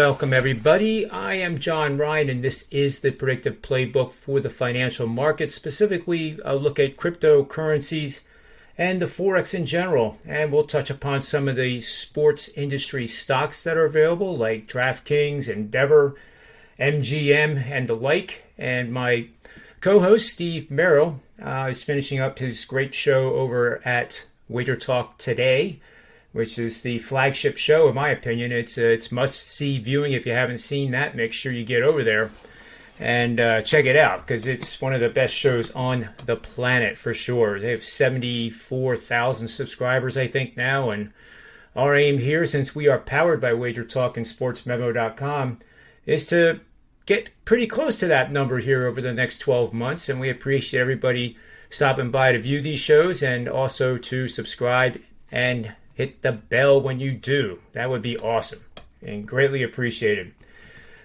Welcome everybody. I am John Ryan and this is the Predictive Playbook for the financial markets. Specifically, I'll look at cryptocurrencies and the Forex in general. And we'll touch upon some of the sports industry stocks that are available like DraftKings, Endeavor, MGM, and the like. And my co-host Steve Merril is finishing up his great show over at WagerTalk today, which is the flagship show, in my opinion. It's must-see viewing. If you haven't seen that, make sure you get over there and check it out, because it's one of the best shows on the planet for sure. They have 74,000 subscribers, I think, now, and our aim here, since we are powered by WagerTalk and SportsMemo.com, is to get pretty close to that number here over the next 12 months, and we appreciate everybody stopping by to view these shows and also to subscribe and hit the bell when you do. That would be awesome and greatly appreciated.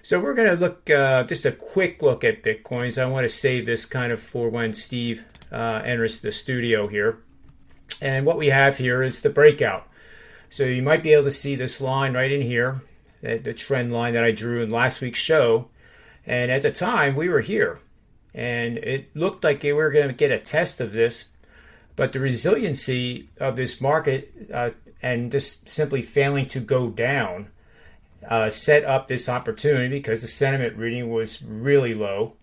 So we're going to look, just a quick look at Bitcoins. I want to save this kind of for when Steve enters the studio here. And what we have here is the breakout. So you might be able to see this line right in here, the trend line that I drew in last week's show. And at the time, we were here. And it looked like we were going to get a test of this. But the resiliency of this market and just simply failing to go down set up this opportunity, because the sentiment reading was really low.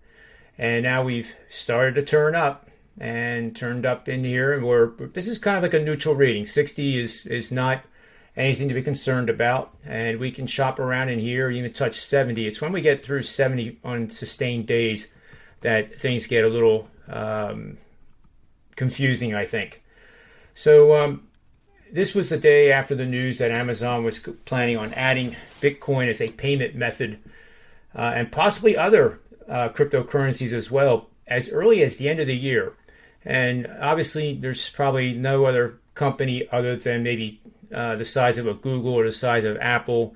And now we've started to turn up and turned up in here. And this is kind of like a neutral reading. 60 is not anything to be concerned about. And we can shop around in here, even touch 70. It's when we get through 70 on sustained days that things get a little confusing, I think. So this was the day after the news that Amazon was planning on adding Bitcoin as a payment method and possibly other cryptocurrencies as well, as early as the end of the year. And obviously there's probably no other company other than maybe the size of a Google or the size of Apple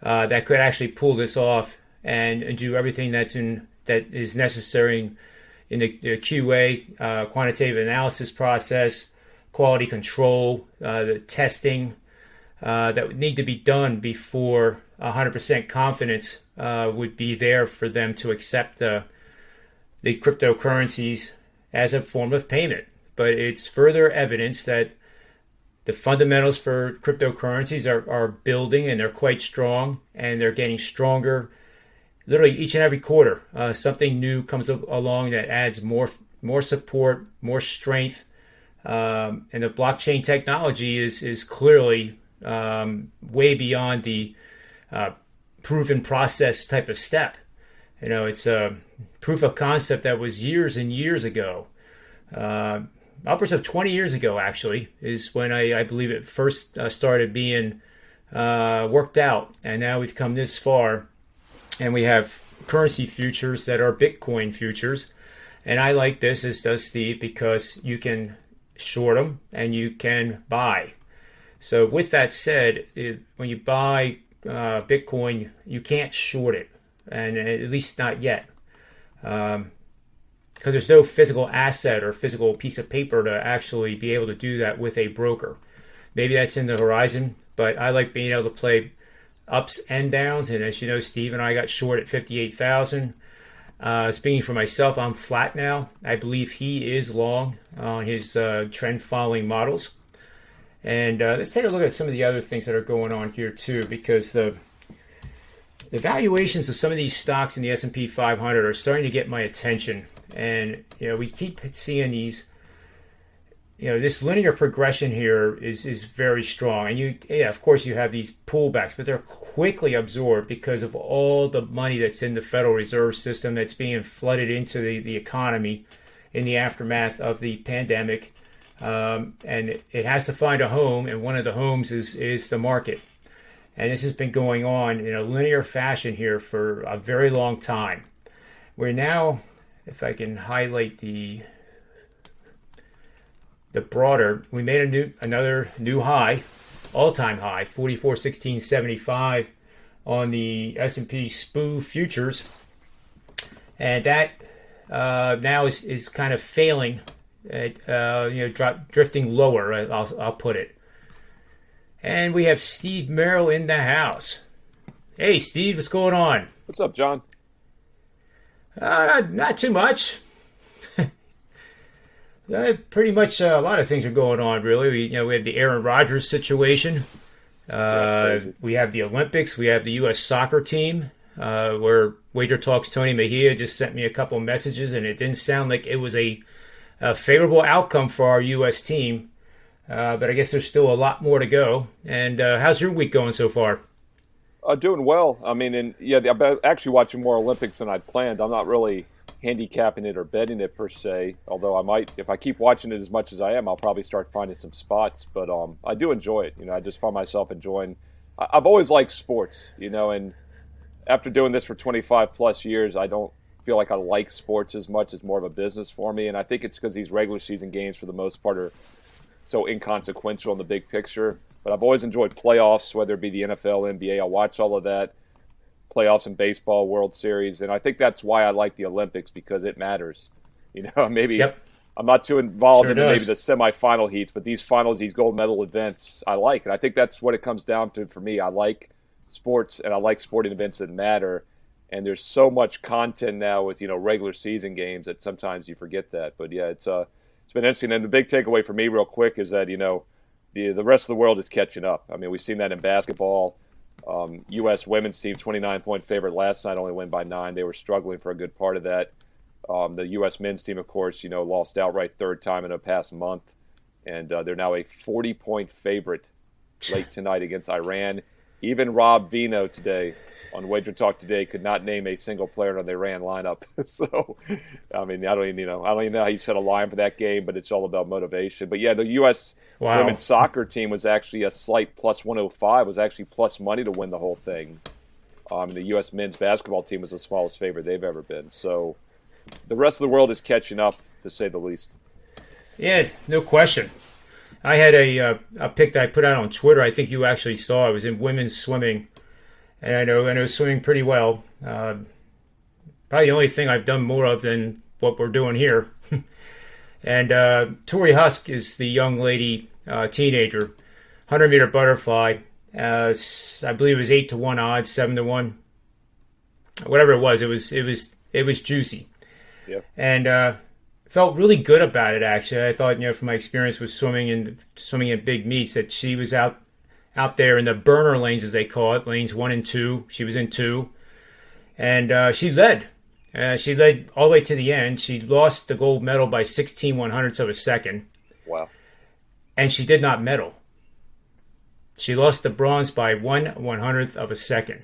that could actually pull this off and do everything that is necessary in the QA, quantitative analysis process, quality control, the testing that would need to be done before 100% confidence would be there for them to accept the cryptocurrencies as a form of payment. But it's further evidence that the fundamentals for cryptocurrencies are building, and they're quite strong, and they're getting stronger. Literally each and every quarter, something new comes along that adds more support, more strength, and the blockchain technology is clearly way beyond the proven process type of step. You know, it's a proof of concept that was years and years ago, upwards of 20 years ago. Actually, is when I believe it first started being worked out, and now we've come this far. And we have currency futures that are Bitcoin futures. And I like this, as does Steve, because you can short them and you can buy. So with that said, when you buy Bitcoin, you can't short it, and at least not yet. Because there's no physical asset or physical piece of paper to actually be able to do that with a broker. Maybe that's in the horizon, but I like being able to play ups and downs. And as you know, Steve and I got short at 58,000. Speaking for myself, I'm flat now. I believe he is long on his trend following models. And let's take a look at some of the other things that are going on here too, because the valuations of some of these stocks in the S&P 500 are starting to get my attention. And we keep seeing these. This linear progression here is very strong. And of course, you have these pullbacks, but they're quickly absorbed because of all the money that's in the Federal Reserve System that's being flooded into the economy in the aftermath of the pandemic. And it has to find a home, and one of the homes is the market. And this has been going on in a linear fashion here for a very long time. We're now, if I can highlight the broader, we made another new high, all-time high, 44.1675 on the S&P SPOO futures, and that now is kind of failing, drifting lower. I'll put it. And we have Steve Merril in the house. Hey, Steve, what's going on? What's up, John? Not too much. Pretty much a lot of things are going on, really. We have the Aaron Rodgers situation. Yeah, crazy. We have the Olympics. We have the U.S. soccer team, where WagerTalk's Tony Mejia just sent me a couple messages, and it didn't sound like it was a favorable outcome for our U.S. team. But I guess there's still a lot more to go. And how's your week going so far? Doing well. I mean, and yeah, I'm actually watching more Olympics than I'd planned. I'm not really handicapping it or betting it per se. Although I might, if I keep watching it as much as I am, I'll probably start finding some spots. But I do enjoy it. I just find myself enjoying. I've always liked sports. And after doing this for 25 plus years, I don't feel like I like sports as much. It's more of a business for me, and I think it's because these regular season games, for the most part, are so inconsequential in the big picture. But I've always enjoyed playoffs, whether it be the NFL, NBA. I watch all of that, playoffs in baseball, World Series, and I think that's why I like the Olympics, because it matters. Maybe Yep, I'm not too involved sure in maybe does. the semifinal heats, but these finals, these gold medal events, I like, and I think that's what it comes down to for me. I like sports, and I like sporting events that matter. And there's so much content now with regular season games that sometimes you forget that. But yeah, it's been interesting. And the big takeaway for me, real quick, is that the rest of the world is catching up. I mean, we've seen that in basketball. U.S. women's team, 29-point favorite last night, only win by 9. They were struggling for a good part of that. The U.S. men's team, of course, lost outright third time in the past month, and they're now a 40-point favorite late tonight against Iran. Even Rob Vino today on WagerTalk today could not name a single player on the Iran lineup. So, I mean, I don't even know how you set a line for that game, but it's all about motivation. But yeah, the U.S. Wow. women's soccer team was actually a slight plus 105, was actually plus money to win the whole thing. The U.S. men's basketball team was the smallest favorite they've ever been. So the rest of the world is catching up, to say the least. Yeah, no question. I had a pick that I put out on Twitter. I think you actually saw. I was in women's swimming, and I know swimming pretty well. Probably the only thing I've done more of than what we're doing here. And Tori Husk is the young lady, teenager, 100-meter butterfly. I believe it was 8-1 odds, 7-1, whatever it was. It was juicy, Yep. and felt really good about it. Actually, I thought, from my experience with swimming in big meets, that she was out there in the burner lanes, as they call it, lanes 1 and 2. She was in 2, and she led. She led all the way to the end. She lost the gold medal by 16/100ths of a second, Wow. and she did not medal. She lost the bronze by 1/100th of a second.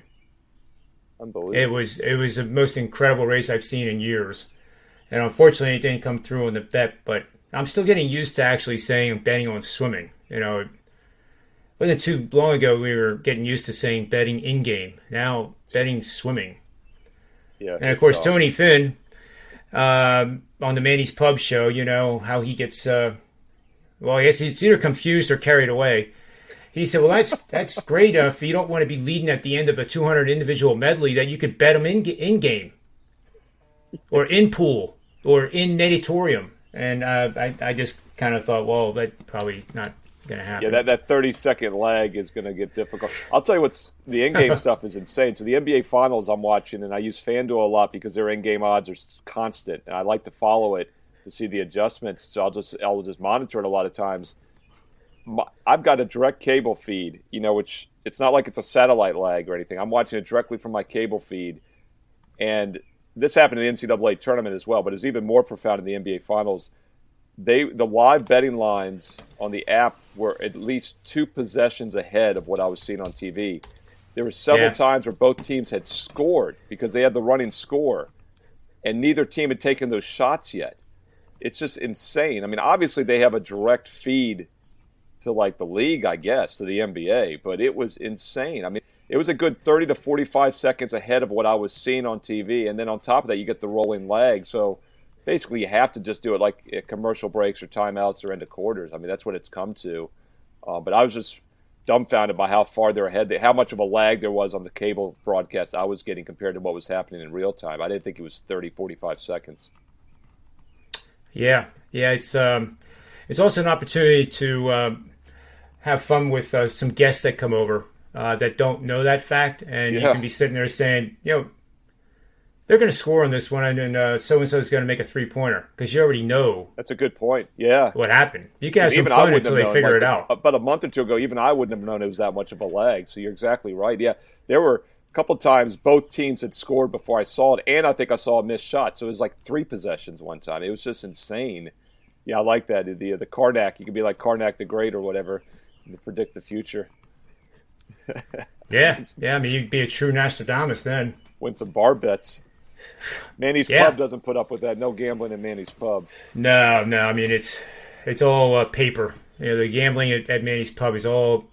It Unbelievable. was it was the most incredible race I've seen in years. And unfortunately, it didn't come through in the bet, but I'm still getting used to actually saying betting on swimming. It wasn't too long ago we were getting used to saying betting in game. Now betting swimming. Yeah, And of it's course, Tony Finn, on the Manny's Pub show, how he gets, well, I guess it's either confused or carried away. He said, well, that's great if you don't want to be leading at the end of a 200 individual medley, that you could bet them in game or in pool or in natatorium. And I just kind of thought, well, that's probably not going to Yeah, happen. that 30-second lag is going to get difficult. I'll tell you the in-game stuff is insane. So the NBA Finals I'm watching, and I use FanDuel a lot because their in-game odds are constant, and I like to follow it to see the adjustments. So I'll just monitor it a lot of times. I've got a direct cable feed, which it's not like it's a satellite lag or anything. I'm watching it directly from my cable feed, and this happened in the NCAA tournament as well, but it's even more profound in the NBA Finals. The live betting lines on the app were at least 2 possessions ahead of what I was seeing on TV. There were several Yeah. times where both teams had scored because they had the running score, and neither team had taken those shots yet. It's just insane. I mean, obviously they have a direct feed to like the league, I guess, to the NBA, but it was insane. I mean, it was a good 30 to 45 seconds ahead of what I was seeing on TV, and then on top of that, you get the rolling lag. So basically, you have to just do it like at commercial breaks or timeouts or end of quarters. I mean, that's what it's come to. But I was just dumbfounded by how far they're ahead, how much of a lag there was on the cable broadcast I was getting compared to what was happening in real time. I didn't think it was 30, 45 seconds. Yeah. It's also an opportunity to have fun with some guests that come over. that don't know that fact, and you Yeah. can be sitting there saying, they're going to score on this one, and so-and-so is going to make a three-pointer, because you already know That's a good point. Yeah. what happened. You can have some Even I fun wouldn't until have they known. figure Like it out. about a month or two ago, even I wouldn't have known it was that much of a lag. So you're exactly right. Yeah, there were a couple times both teams had scored before I saw it, and I think I saw a missed shot. So it was like 3 possessions one time. It was just insane. Yeah, I like that. The Karnak, you can be like Karnak the Great or whatever, and predict the future. Yeah. I mean, you'd be a true Nostradamus then. Win some bar bets. Manny's Yeah. Pub doesn't put up with that. No gambling in Manny's Pub. No. I mean, it's all paper. The gambling at Manny's Pub is all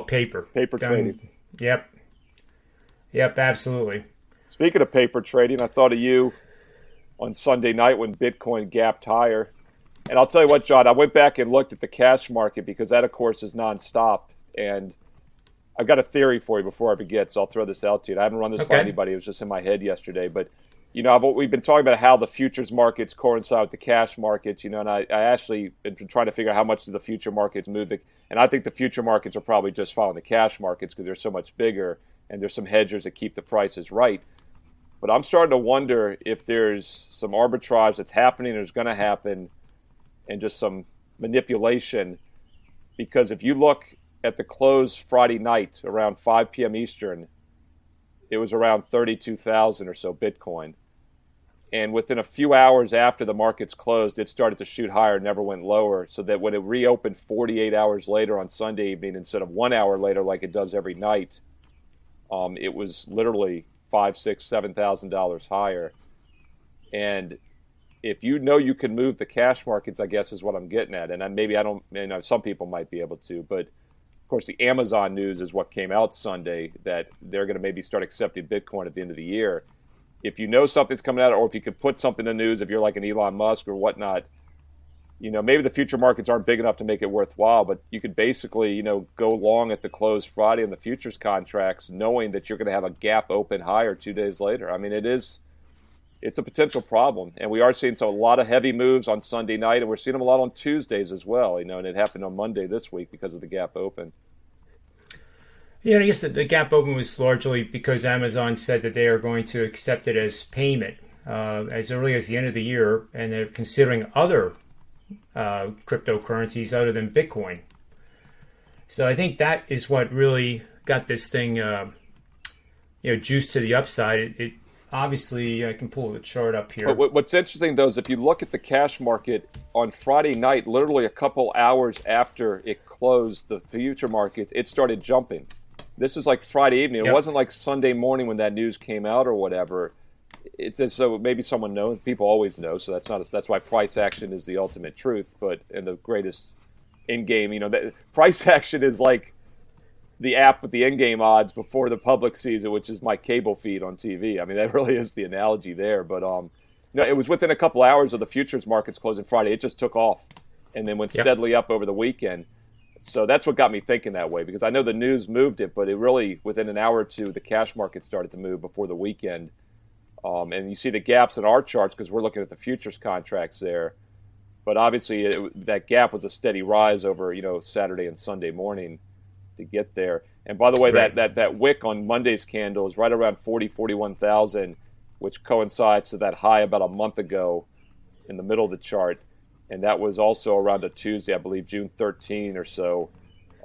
paper. Paper trading. Yep, absolutely. Speaking of paper trading, I thought of you on Sunday night when Bitcoin gapped higher. And I'll tell you what, John, I went back and looked at the cash market because that, of course, is nonstop. And I've got a theory for you before I begin, so I'll throw this out to you. I haven't run this by anybody. It was just in my head yesterday. But, we've been talking about how the futures markets coincide with the cash markets, and I actually have been trying to figure out how much do the future markets move. And I think the future markets are probably just following the cash markets because they're so much bigger, and there's some hedgers that keep the prices right. But I'm starting to wonder if there's some arbitrage that's happening, there's going to happen, and just some manipulation. Because if you look at the close Friday night around 5 p.m. Eastern, it was around 32,000 or so Bitcoin. And within a few hours after the markets closed, it started to shoot higher, never went lower. So that when it reopened 48 hours later on Sunday evening, instead of 1 hour later like it does every night, it was literally $5,000, $6,000, $7,000 higher. And if you can move the cash markets, I guess is what I'm getting at. And maybe I don't, some people might be able to, but of course the Amazon news is what came out Sunday that they're going to maybe start accepting Bitcoin at the end of the year. If you know something's coming out, or if you could put something in the news, if you're like an Elon Musk or whatnot, maybe the future markets aren't big enough to make it worthwhile, but you could basically, go long at the close Friday on the futures contracts, knowing that you're going to have a gap open higher 2 days later. I mean, it's a potential problem. And we are seeing a lot of heavy moves on Sunday night, and we're seeing them a lot on Tuesdays as well, and it happened on Monday this week because of the gap open. Yeah, I guess the gap open was largely because Amazon said that they are going to accept it as payment as early as the end of the year, and they're considering other cryptocurrencies other than Bitcoin. So I think that is what really got this thing, juiced to the upside. It obviously, I can pull the chart up here. But what's interesting, though, is if you look at the cash market on Friday night, literally a couple hours after it closed, the future markets, it started jumping. This is like Friday evening. It wasn't like Sunday morning when that news came out or whatever. It's as so maybe someone knows. People always know, so that's why price action is the ultimate truth. But and the greatest in-game, that price action is like the app with the in-game odds before the public sees it, which is my cable feed on TV. I mean, that really is the analogy there. But it was within a couple hours of the futures markets closing Friday. It just took off and then went steadily up over the weekend. So that's what got me thinking that way, because I know the news moved it, but it really, within an hour or two, the cash market started to move before the weekend. And you see the gaps in our charts because we're looking at the futures contracts there. But obviously, that gap was a steady rise over, Saturday and Sunday morning to get there. And by the way, right. that wick on Monday's candle is right around 41,000, which coincides to that high about a month ago in the middle of the chart. And that was also around a Tuesday, I believe, June 13 or so.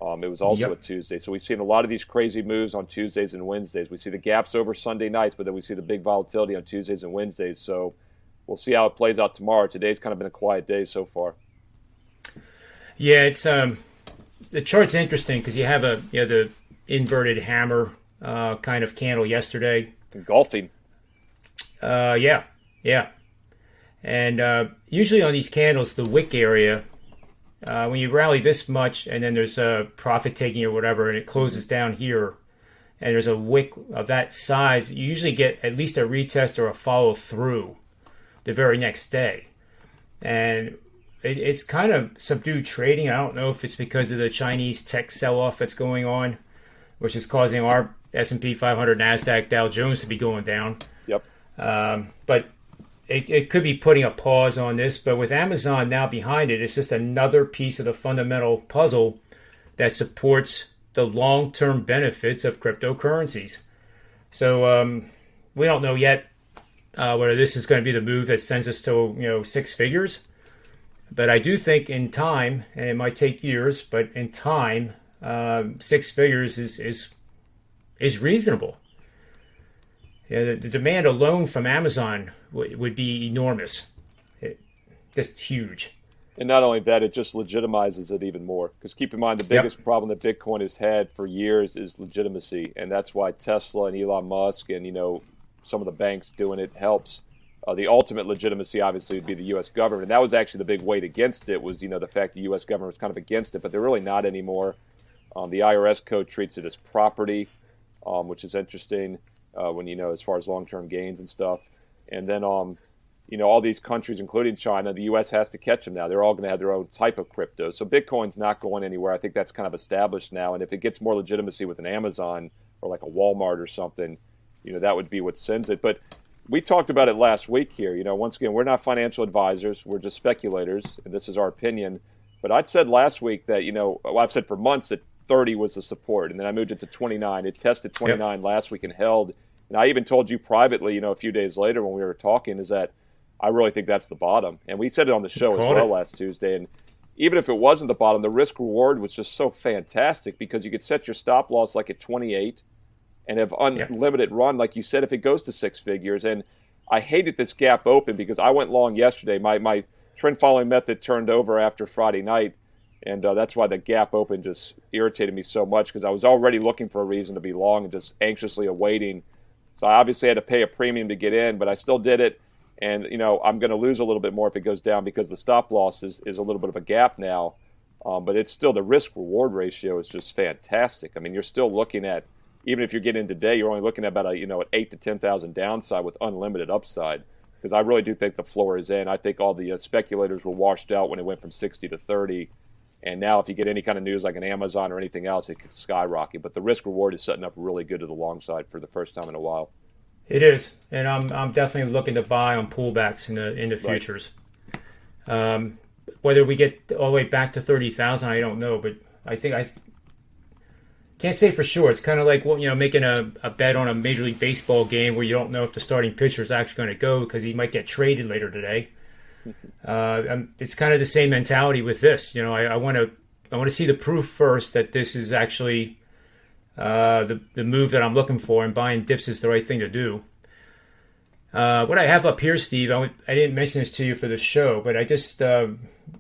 It was also a Tuesday. So we've seen a lot of these crazy moves on Tuesdays and Wednesdays. We see the gaps over Sunday nights, but then we see the big volatility on Tuesdays and Wednesdays. So we'll see how it plays out tomorrow. Today's kind of been a quiet day so far. Yeah, it's the chart's interesting because you have the inverted hammer kind of candle yesterday. Golfing. Yeah. And usually on these candles, the wick area, when you rally this much and then there's a profit taking or whatever, and it closes down here, and there's a wick of that size, you usually get at least a retest or a follow through the very next day. And it's kind of subdued trading. I don't know if it's because of the Chinese tech sell-off that's going on, which is causing our S&P 500, NASDAQ, Dow Jones to be going down. Yep. But it could be putting a pause on this, but with Amazon now behind it, it's just another piece of the fundamental puzzle that supports the long-term benefits of cryptocurrencies. So we don't know yet whether this is going to be the move that sends us to six figures. But I do think in time, and it might take years, but in time, six figures is reasonable. The demand alone from Amazon would be enormous, just huge. And not only that, it just legitimizes it even more. Because keep in mind, the biggest problem that Bitcoin has had for years is legitimacy. And that's why Tesla and Elon Musk and, some of the banks doing it helps. The ultimate legitimacy, obviously, would be the U.S. government. And that was actually the big weight against it was, the fact the U.S. government was kind of against it. But they're really not anymore. The IRS code treats it as property, which is interesting when, as far as long-term gains and stuff. And then, all these countries, including China, the U.S. has to catch them now. They're all going to have their own type of crypto. So Bitcoin's not going anywhere. I think that's kind of established now. And if it gets more legitimacy with an Amazon or like a Walmart or something, that would be what sends it. But we talked about it last week here. Once again, we're not financial advisors. We're just speculators, and this is our opinion. But I'd said last week that, I've said for months that 30 was the support, and then I moved it to 29. It tested 29 last week and held. And I even told you privately, a few days later when we were talking, is that I really think that's the bottom. And we said it on the show as well last Tuesday. And even if it wasn't the bottom, the risk reward was just so fantastic because you could set your stop loss like at 28 and have unlimited run, like you said, if it goes to six figures. And I hated this gap open because I went long yesterday. My trend following method turned over after Friday night. And that's why the gap open just irritated me so much because I was already looking for a reason to be long and just anxiously awaiting. So I obviously had to pay a premium to get in, but I still did it. And, I'm going to lose a little bit more if it goes down because the stop loss is a little bit of a gap now. But it's still the risk-reward ratio is just fantastic. I mean, you're still looking at, even if you're getting in today, you're only looking at about an 8 to 10,000 downside with unlimited upside. Because I really do think the floor is in. I think all the speculators were washed out when it went from 60 to 30. And now if you get any kind of news like an Amazon or anything else, it could skyrocket. But the risk-reward is setting up really good to the long side for the first time in a while. It is, and I'm definitely looking to buy on pullbacks in the futures. Whether we get all the way back to 30,000, I don't know, but I think I can't say for sure. It's kind of like making a bet on a Major League Baseball game where you don't know if the starting pitcher is actually going to go because he might get traded later today. It's kind of the same mentality with this. I want to see the proof first that this is actually the move that I'm looking for, and buying dips is the right thing to do. What I have up here, Steve, I didn't mention this to you for the show, but I just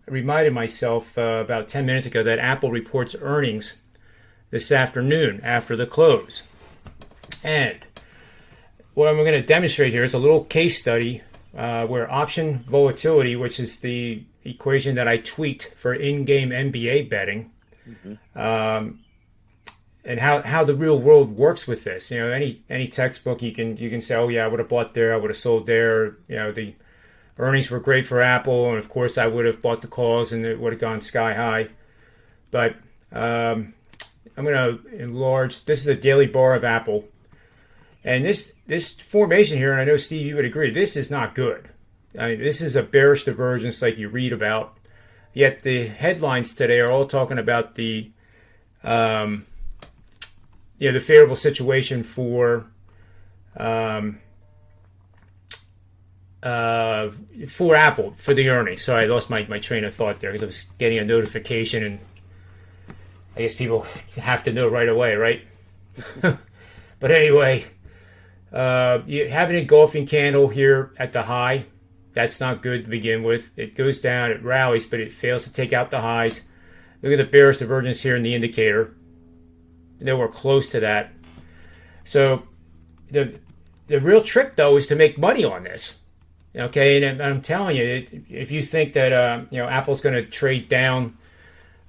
reminded myself about 10 minutes ago that Apple reports earnings this afternoon after the close. And what I'm going to demonstrate here is a little case study where option volatility, which is the equation that I tweaked for in-game NBA betting, and how the real world works with this. Any textbook you can say, oh yeah, I would have bought there, I would have sold there. The earnings were great for Apple, and of course I would have bought the calls and it would have gone sky high. But I'm going to enlarge. This is a daily bar of Apple, and this formation here, and I know Steve, you would agree, this is not good. This is a bearish divergence like you read about. Yet the headlines today are all talking about the the favorable situation for Apple for the earnings. So I lost my train of thought there because I was getting a notification, and I guess people have to know right away, right? But anyway, you have an engulfing candle here at the high. That's not good to begin with. It goes down, it rallies, but it fails to take out the highs. Look at the bearish divergence here in the indicator. Nowhere close to that. So the real trick, though, is to make money on this. Okay, and I'm telling you, if you think that Apple's going to trade down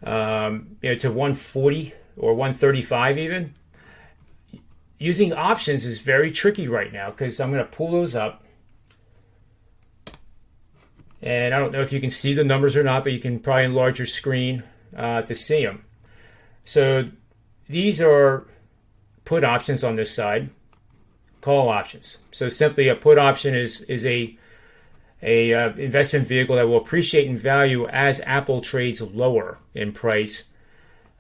to 140 or 135 even, using options is very tricky right now because I'm going to pull those up. And I don't know if you can see the numbers or not, but you can probably enlarge your screen to see them. So these are put options on this side, call options. So simply a put option is a investment vehicle that will appreciate in value as Apple trades lower in price.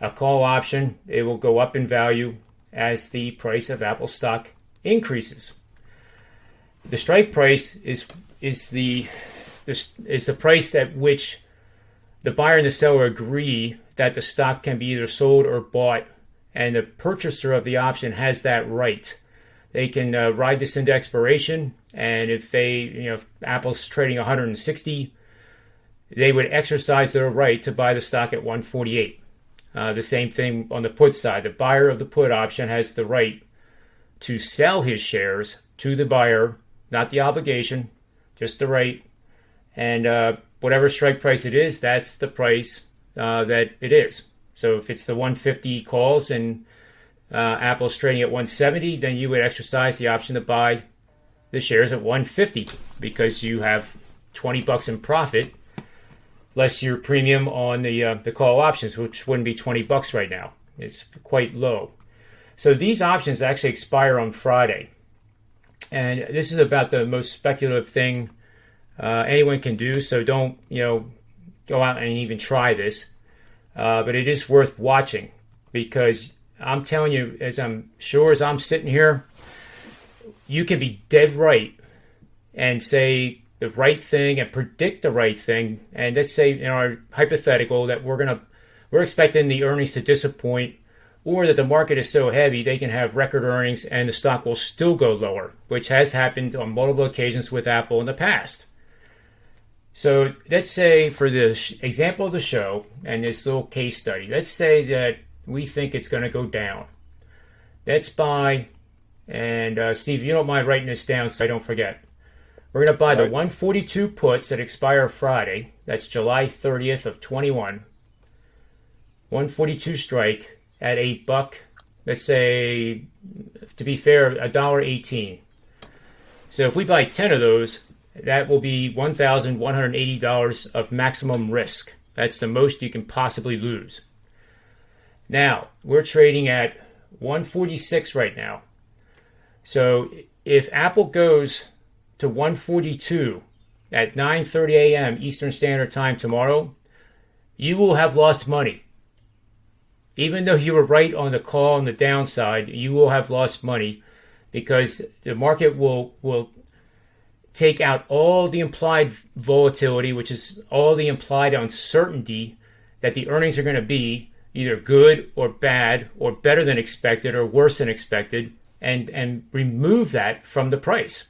A call option, it will go up in value as the price of Apple stock increases. The strike price is the price at which the buyer and the seller agree that the stock can be either sold or bought, and the purchaser of the option has that right. They can ride this into expiration, and if if Apple's trading 160, they would exercise their right to buy the stock at 148. The same thing on the put side. The buyer of the put option has the right to sell his shares to the buyer, not the obligation, just the right. And whatever strike price it is, that's the price that it is. So if it's the 150 calls and Apple's trading at 170, then you would exercise the option to buy the shares at 150 because you have $20 in profit, less your premium on the call options, which wouldn't be $20 right now. It's quite low. So these options actually expire on Friday. And this is about the most speculative thing anyone can do. So don't, go out and even try this. But it is worth watching because I'm telling you, as I'm sitting here, you can be dead right and say the right thing and predict the right thing. And let's say in our hypothetical that we're expecting the earnings to disappoint, or that the market is so heavy they can have record earnings and the stock will still go lower, which has happened on multiple occasions with Apple in the past. So let's say for the example of the show and this little case study, let's say that we think it's going to go down. Let's buy, and Steve, you don't mind writing this down so I don't forget. We're going to buy the 142 puts that expire Friday. That's July 30th of 21. 142 strike at $1. Let's say, to be fair, $1.18. So if we buy 10 of those, that will be $1,180 of maximum risk. That's the most you can possibly lose. Now, we're trading at 146 right now. So if Apple goes to 142 at 9:30 a.m. Eastern Standard Time tomorrow, you will have lost money. Even though you were right on the call on the downside, you will have lost money because the market will take out all the implied volatility, which is all the implied uncertainty that the earnings are going to be either good or bad or better than expected or worse than expected, and remove that from the price.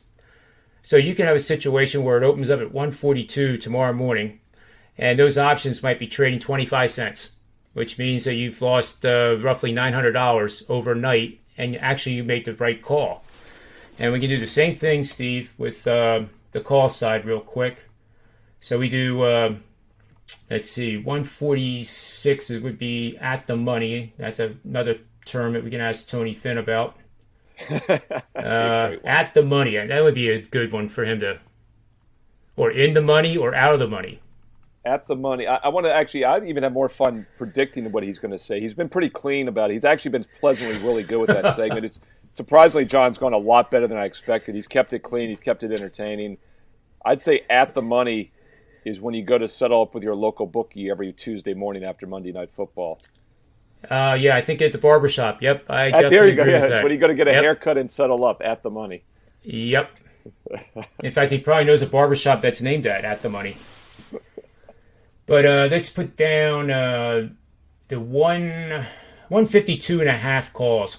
So you can have a situation where it opens up at 142 tomorrow morning, and those options might be trading 25 cents, which means that you've lost roughly $900 overnight, and actually you made the right call. And we can do the same thing, Steve, with the call side real quick. So we do, let's see, 146 would be at the money. That's another term that we can ask Tony Finn about. At the money. That would be a good one for him to, or in the money or out of the money. At the money. I want to actually, I even have more fun predicting what he's going to say. He's been pretty clean about it. He's actually been pleasantly really good with that segment. It's surprisingly, John's gone a lot better than I expected. He's kept it clean. He's kept it entertaining. I'd say at the money is when you go to settle up with your local bookie every Tuesday morning after Monday Night Football. Yeah, I think at the barbershop. Yep, there you go. Yeah, that's when you go to get a haircut and settle up at the money. Yep. In fact, he probably knows a barbershop that's named at the money. But let's put down the 152 and a half calls.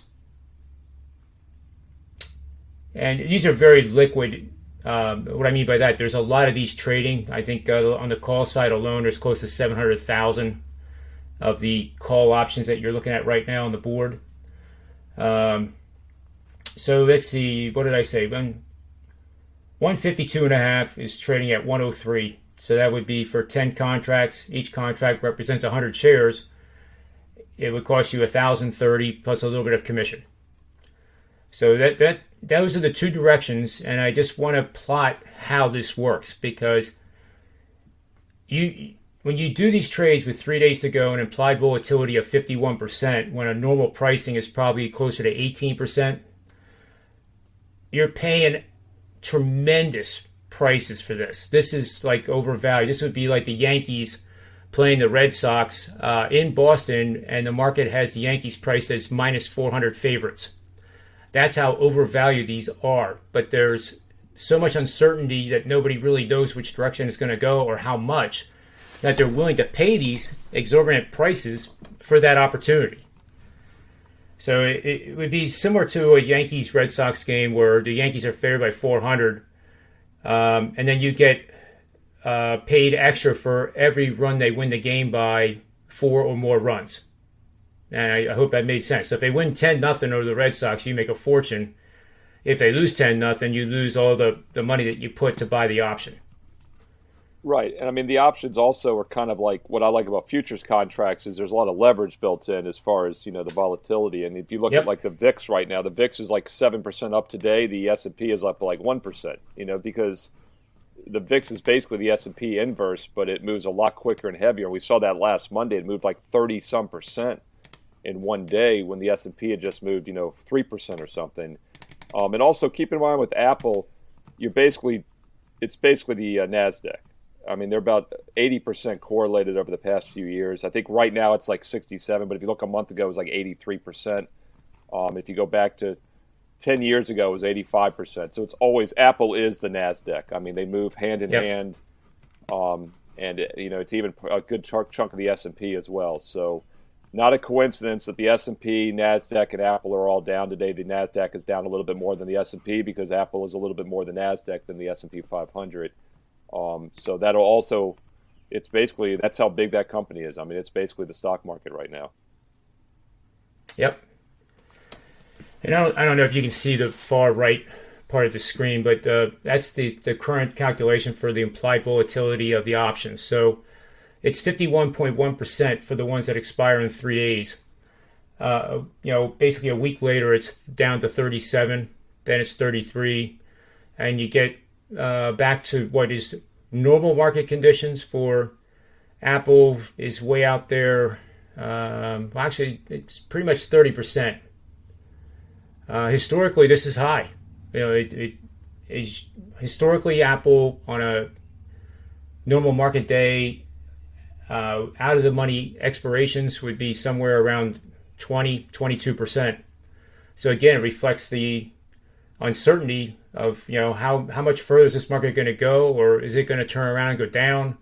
And these are very liquid. What I mean by that, there's a lot of these trading. I think on the call side alone, there's close to 700,000 of the call options that you're looking at right now on the board. So let's see, what did I say? 152 and a half is trading at 103. So that would be for 10 contracts. Each contract represents 100 shares. It would cost you $1,030 plus a little bit of commission. So those are the two directions, and I just want to plot how this works because when you do these trades with 3 days to go and implied volatility of 51%, when a normal pricing is probably closer to 18%, you're paying tremendous prices for this. This is like overvalued. This would be like the Yankees playing the Red Sox in Boston, and the market has the Yankees priced as minus 400 favorites. That's how overvalued these are. But there's so much uncertainty that nobody really knows which direction it's going to go or how much, that they're willing to pay these exorbitant prices for that opportunity. So it would be similar to a Yankees-Red Sox game where the Yankees are favored by 400, and then you get paid extra for every run they win the game by 4 or more runs. And I hope that made sense. So if they win 10-0 over the Red Sox, you make a fortune. If they lose 10-0, you lose all the money that you put to buy the option. Right. And I mean, the options also are kind of like what I like about futures contracts is there's a lot of leverage built in as far as, the volatility. And if you look at like the VIX right now, the VIX is like 7% up today. The S&P is up like 1%, because the VIX is basically the S&P inverse, but it moves a lot quicker and heavier. We saw that last Monday. It moved like 30-some% in one day when the S&P had just moved, 3% or something. And also keep in mind with Apple, it's basically the NASDAQ. I mean, they're about 80% correlated over the past few years. I think right now it's like 67, but if you look a month ago, it was like 83%. If you go back to 10 years ago, it was 85%. So it's always, Apple is the NASDAQ. I mean, they move hand in hand. And, it's even a good chunk of the S&P as well. So not a coincidence that the S&P, NASDAQ, and Apple are all down today. The NASDAQ is down a little bit more than the S&P because Apple is a little bit more than NASDAQ than the S&P 500. So that'll also, it's basically, that's how big that company is. I mean, it's basically the stock market right now. Yep. And I don't know if you can see the far right part of the screen, but that's the current calculation for the implied volatility of the options. So it's 51.1% for the ones that expire in 3 days. Basically a week later, it's down to 37, then it's 33, and you get back to what is normal market conditions for Apple is way out there. Actually, it's pretty much 30%. Historically, this is high. It is historically Apple on a normal market day, out of the money expirations would be somewhere around 22%. So again, it reflects the uncertainty of how much further is this market going to go, or is it going to turn around and go down?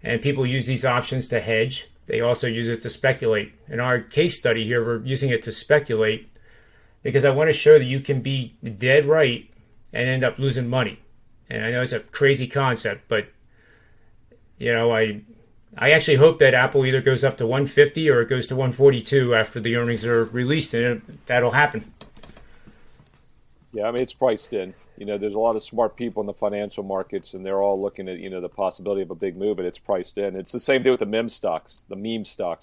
And people use these options to hedge. They also use it to speculate. In our case study here, we're using it to speculate because I want to show that you can be dead right and end up losing money. And I know it's a crazy concept, but I actually hope that Apple either goes up to 150 or it goes to 142 after the earnings are released, and that'll happen. Yeah, I mean, it's priced in. There's a lot of smart people in the financial markets, and they're all looking at, the possibility of a big move, and it's priced in. It's the same thing with the meme stocks,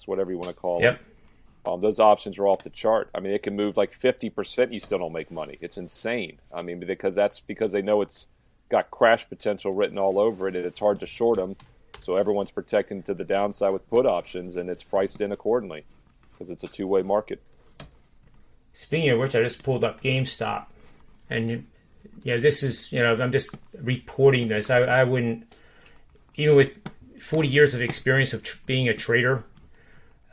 whatever you want to call them. Those options are off the chart. I mean, it can move like 50%, you still don't make money. It's insane. I mean, because they know it's got crash potential written all over it, and it's hard to short them. So everyone's protecting to the downside with put options, and it's priced in accordingly because it's a two-way market. Speaking of which, I just pulled up GameStop. And, this is, I'm just reporting this. I wouldn't, even with 40 years of experience of being a trader,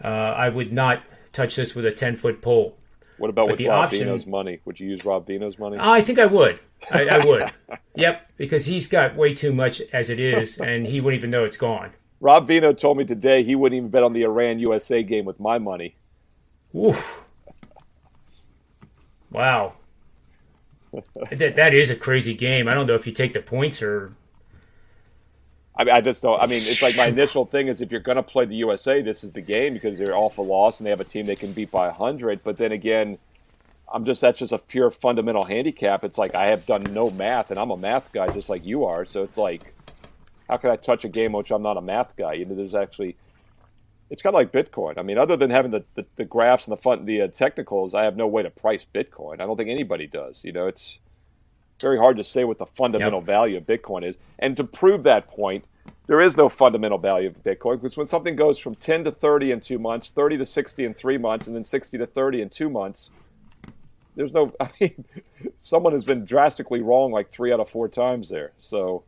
I would not touch this with a 10-foot pole. What about with Rob Vino's money? Would you use Rob Vino's money? I think I would. I would. Yep, because he's got way too much as it is, and he wouldn't even know it's gone. Rob Vino told me today he wouldn't even bet on the Iran-USA game with my money. Oof. Wow. That is a crazy game. I don't know if you take the points or... I just don't. I mean, it's like my initial thing is if you're going to play the USA, this is the game because they're off a loss and they have a team they can beat by 100. But then again, that's just a pure fundamental handicap. It's like I have done no math, and I'm a math guy just like you are. So it's like, how can I touch a game which I'm not a math guy? There's actually... It's kind of like Bitcoin. I mean, other than having the graphs and the technicals, I have no way to price Bitcoin. I don't think anybody does. It's very hard to say what the fundamental value of Bitcoin is. And to prove that point, there is no fundamental value of Bitcoin because when something goes from 10 to 30 in 2 months, 30 to 60 in 3 months, and then 60 to 30 in 2 months, there's no, someone has been drastically wrong like 3 out of 4 times there. So,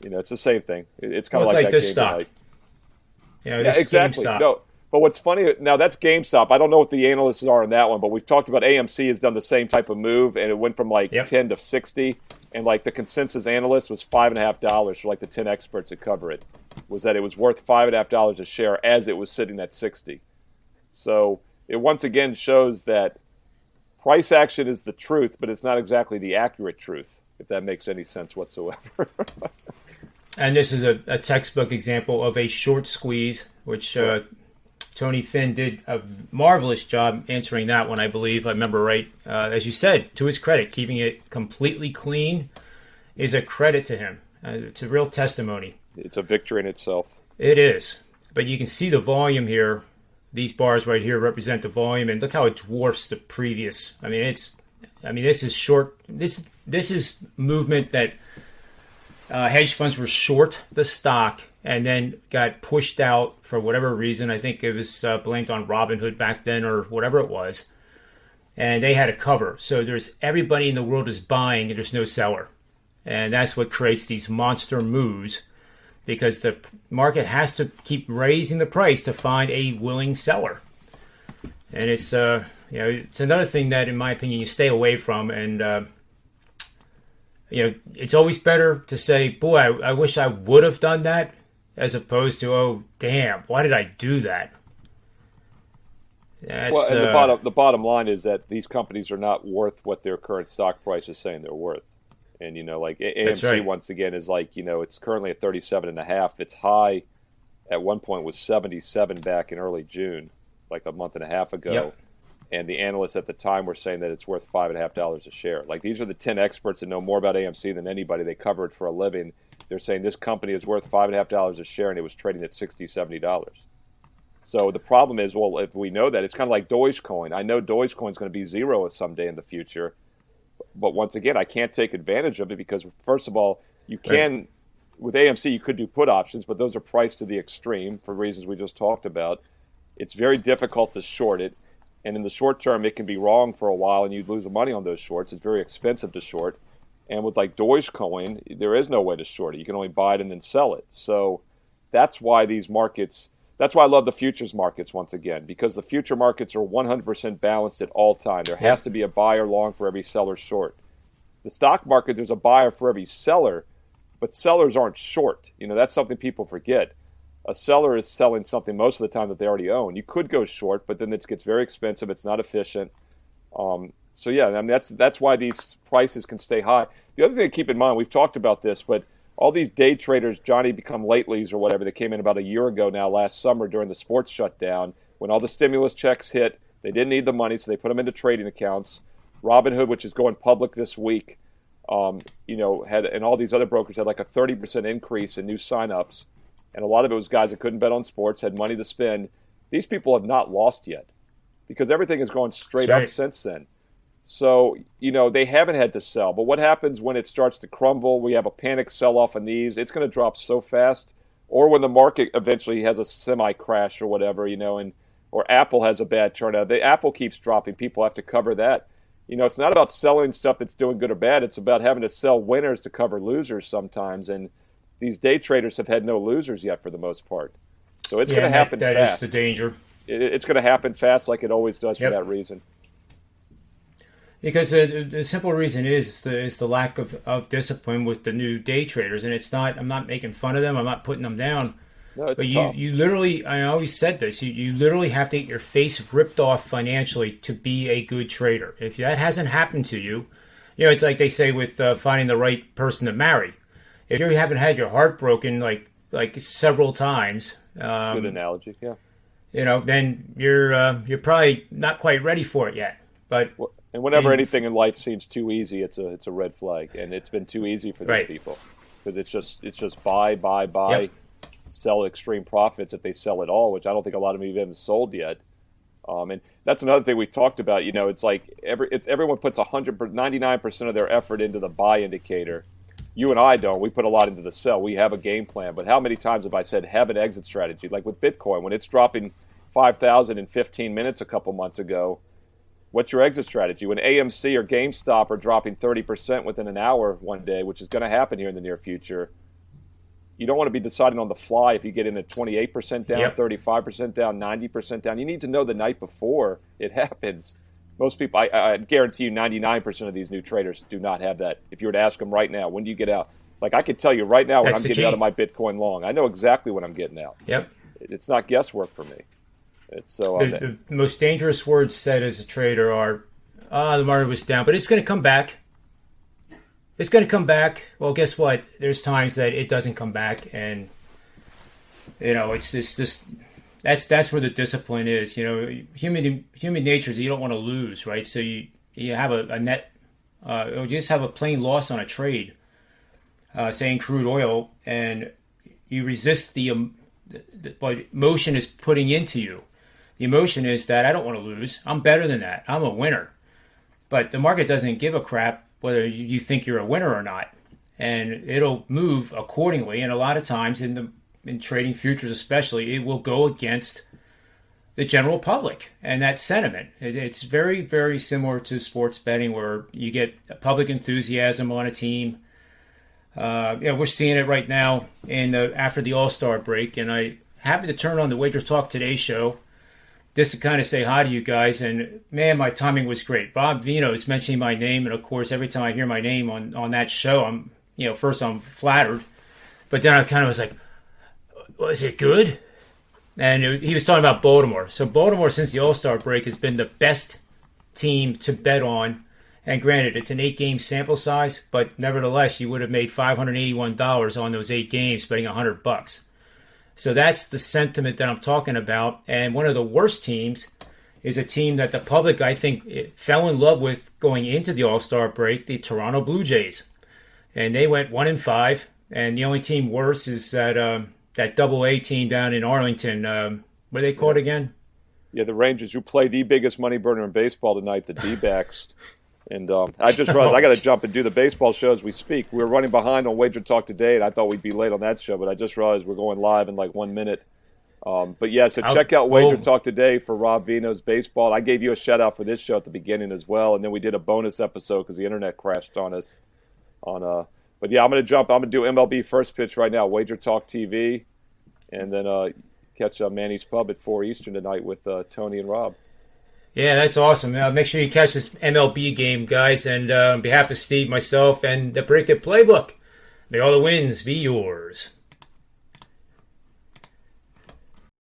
it's the same thing. It's kind of like that this stock. This exactly. GameStop. No, but what's funny now, that's GameStop. I don't know what the analysts are on that one, but we've talked about AMC has done the same type of move, and it went from 10 to 60, and the consensus analyst was $5.50 for the 10 experts that cover it, was that it was worth $5.50 a share as it was sitting at 60. So it once again shows that price action is the truth, but it's not exactly the accurate truth, if that makes any sense whatsoever. And this is a textbook example of a short squeeze, which Tony Finn did a marvelous job answering that one, I believe. I remember right. As you said, to his credit, keeping it completely clean is a credit to him. It's a real testimony. It's a victory in itself. It is. But you can see the volume here. These bars right here represent the volume, and look how it dwarfs the previous. This is short. This is movement that hedge funds were short the stock and then got pushed out for whatever reason. I think it was blamed on Robinhood back then or whatever it was. And they had a cover. So there's everybody in the world is buying and there's no seller. And that's what creates these monster moves, because the market has to keep raising the price to find a willing seller. And it's it's another thing that, in my opinion, you stay away from. And it's always better to say, boy, I wish I would have done that, as opposed to, oh, damn, why did I do that? And the bottom line is that these companies are not worth what their current stock price is saying they're worth. And, AMC, right. once again, is it's currently at 37.5. Its high at one point was 77 back in early June, a month and a half ago. Yep. And the analysts at the time were saying that it's worth $5.50 a share. These are the 10 experts that know more about AMC than anybody. They cover it for a living. They're saying this company is worth $5.50 a share, and it was trading at $60, $70. So the problem is, well, if we know that, it's kind of like Dogecoin. I know Dogecoin is going to be zero someday in the future. But once again, I can't take advantage of it because, first of all, you can, right. With AMC, you could do put options, but those are priced to the extreme for reasons we just talked about. It's very difficult to short it. And in the short term, it can be wrong for a while and you'd lose money on those shorts. It's very expensive to short. And with Dogecoin, there is no way to short it. You can only buy it and then sell it. So that's why these markets, that's why I love the futures markets once again, because the future markets are 100% balanced at all time. There has to be a buyer long for every seller short. The stock market, there's a buyer for every seller, but sellers aren't short. That's something people forget. A seller is selling something most of the time that they already own. You could go short, but then it gets very expensive. It's not efficient. That's why these prices can stay high. The other thing to keep in mind, we've talked about this, but all these day traders, Johnny become latelys or whatever, that came in about a year ago now, last summer during the sports shutdown, when all the stimulus checks hit, they didn't need the money, so they put them into trading accounts. Robinhood, which is going public this week, had, and all these other brokers had a 30% increase in new signups. And a lot of it was guys that couldn't bet on sports, had money to spend. These people have not lost yet because everything has gone straight up since then. So, they haven't had to sell. But what happens when it starts to crumble? We have a panic sell-off on these. It's going to drop so fast. Or when the market eventually has a semi-crash or whatever, or Apple has a bad turnout. The Apple keeps dropping. People have to cover that. It's not about selling stuff that's doing good or bad. It's about having to sell winners to cover losers sometimes. And these day traders have had no losers yet for the most part. So it's going to happen fast. That is the danger. It's going to happen fast like it always does for that reason. Because the simple reason is the lack of discipline with the new day traders. And it's not, I'm not making fun of them. I'm not putting them down. No, it's but tough. you literally, I always said this, you literally have to get your face ripped off financially to be a good trader. If that hasn't happened to you, it's like they say with finding the right person to marry. If you haven't had your heart broken like several times, good analogy, yeah. Then you're probably not quite ready for it yet. But and whenever anything in life seems too easy, it's a red flag, and it's been too easy for these people because it's just buy, sell at extreme profits if they sell at all, which I don't think a lot of them even sold yet. And that's another thing we've talked about. It's like everyone puts 99% of their effort into the buy indicator. You and I don't. We put a lot into the sell. We have a game plan. But how many times have I said have an exit strategy? Like with Bitcoin, when it's dropping 5,000 in 15 minutes a couple months ago, what's your exit strategy? When AMC or GameStop are dropping 30% within an hour one day, which is going to happen here in the near future, You don't want to be deciding on the fly if you get in at 28% down, Yep. 35% down, 90% down. You need to know the night before it happens. Most people, I guarantee you 99% of these new traders do not have that. If you were to ask them right now, when do you get out? Like I could tell you right now when I'm getting out of my Bitcoin long. I know exactly when I'm getting out. Yep. It's not guesswork for me. It's so the most dangerous words said as a trader are, the market was down, but it's going to come back. It's going to come back. Well, guess what? There's times that it doesn't come back, and it's just that's where the discipline is. Human nature is you don't want to lose, right? So you have a net, or you just have a plain loss on a trade, say in crude oil, and you resist what emotion is putting into you. The emotion is that I don't want to lose. I'm better than that. I'm a winner. But the market doesn't give a crap whether you think you're a winner or not, and it'll move accordingly. And a lot of times in trading futures, especially, it will go against the general public and that sentiment. It's very, very similar to sports betting, where you get public enthusiasm on a team. We're seeing it right now after the All-Star break, and I happened to turn on the WagerTalk Today show just to kind of say hi to you guys, and man, my timing was great. Rob Vino is mentioning my name, and of course, every time I hear my name on that show, first I'm flattered, but then I kind of was like, was it good? And he was talking about Baltimore. So Baltimore, since the All-Star break, has been the best team to bet on. And granted, it's an 8-game sample size, but nevertheless, you would have made $581 on those 8 games, betting $100. So that's the sentiment that I'm talking about. And one of the worst teams is a team that the public, I think, fell in love with going into the All-Star break, the Toronto Blue Jays. And they went 1-5. And the only team worse is that Double-A team down in Arlington. What are they called again? Yeah, the Rangers, who play the biggest money burner in baseball tonight, the D-backs. And I just realized I got to jump and do the baseball show as we speak. We were running behind on WagerTalk today, and I thought we'd be late on that show, but I just realized we're going live in like 1 minute. But yeah, so check out WagerTalk today for Rob Vino's baseball. I gave you a shout out for this show at the beginning as well, and then we did a bonus episode because the internet crashed on us. But yeah, I'm going to do MLB First Pitch right now, WagerTalk TV, and then catch Manny's Pub at 4 Eastern tonight with Tony and Rob. Yeah, that's awesome. Make sure you catch this MLB game, guys. And on behalf of Steve, myself, and the Predictive Playbook, may all the wins be yours.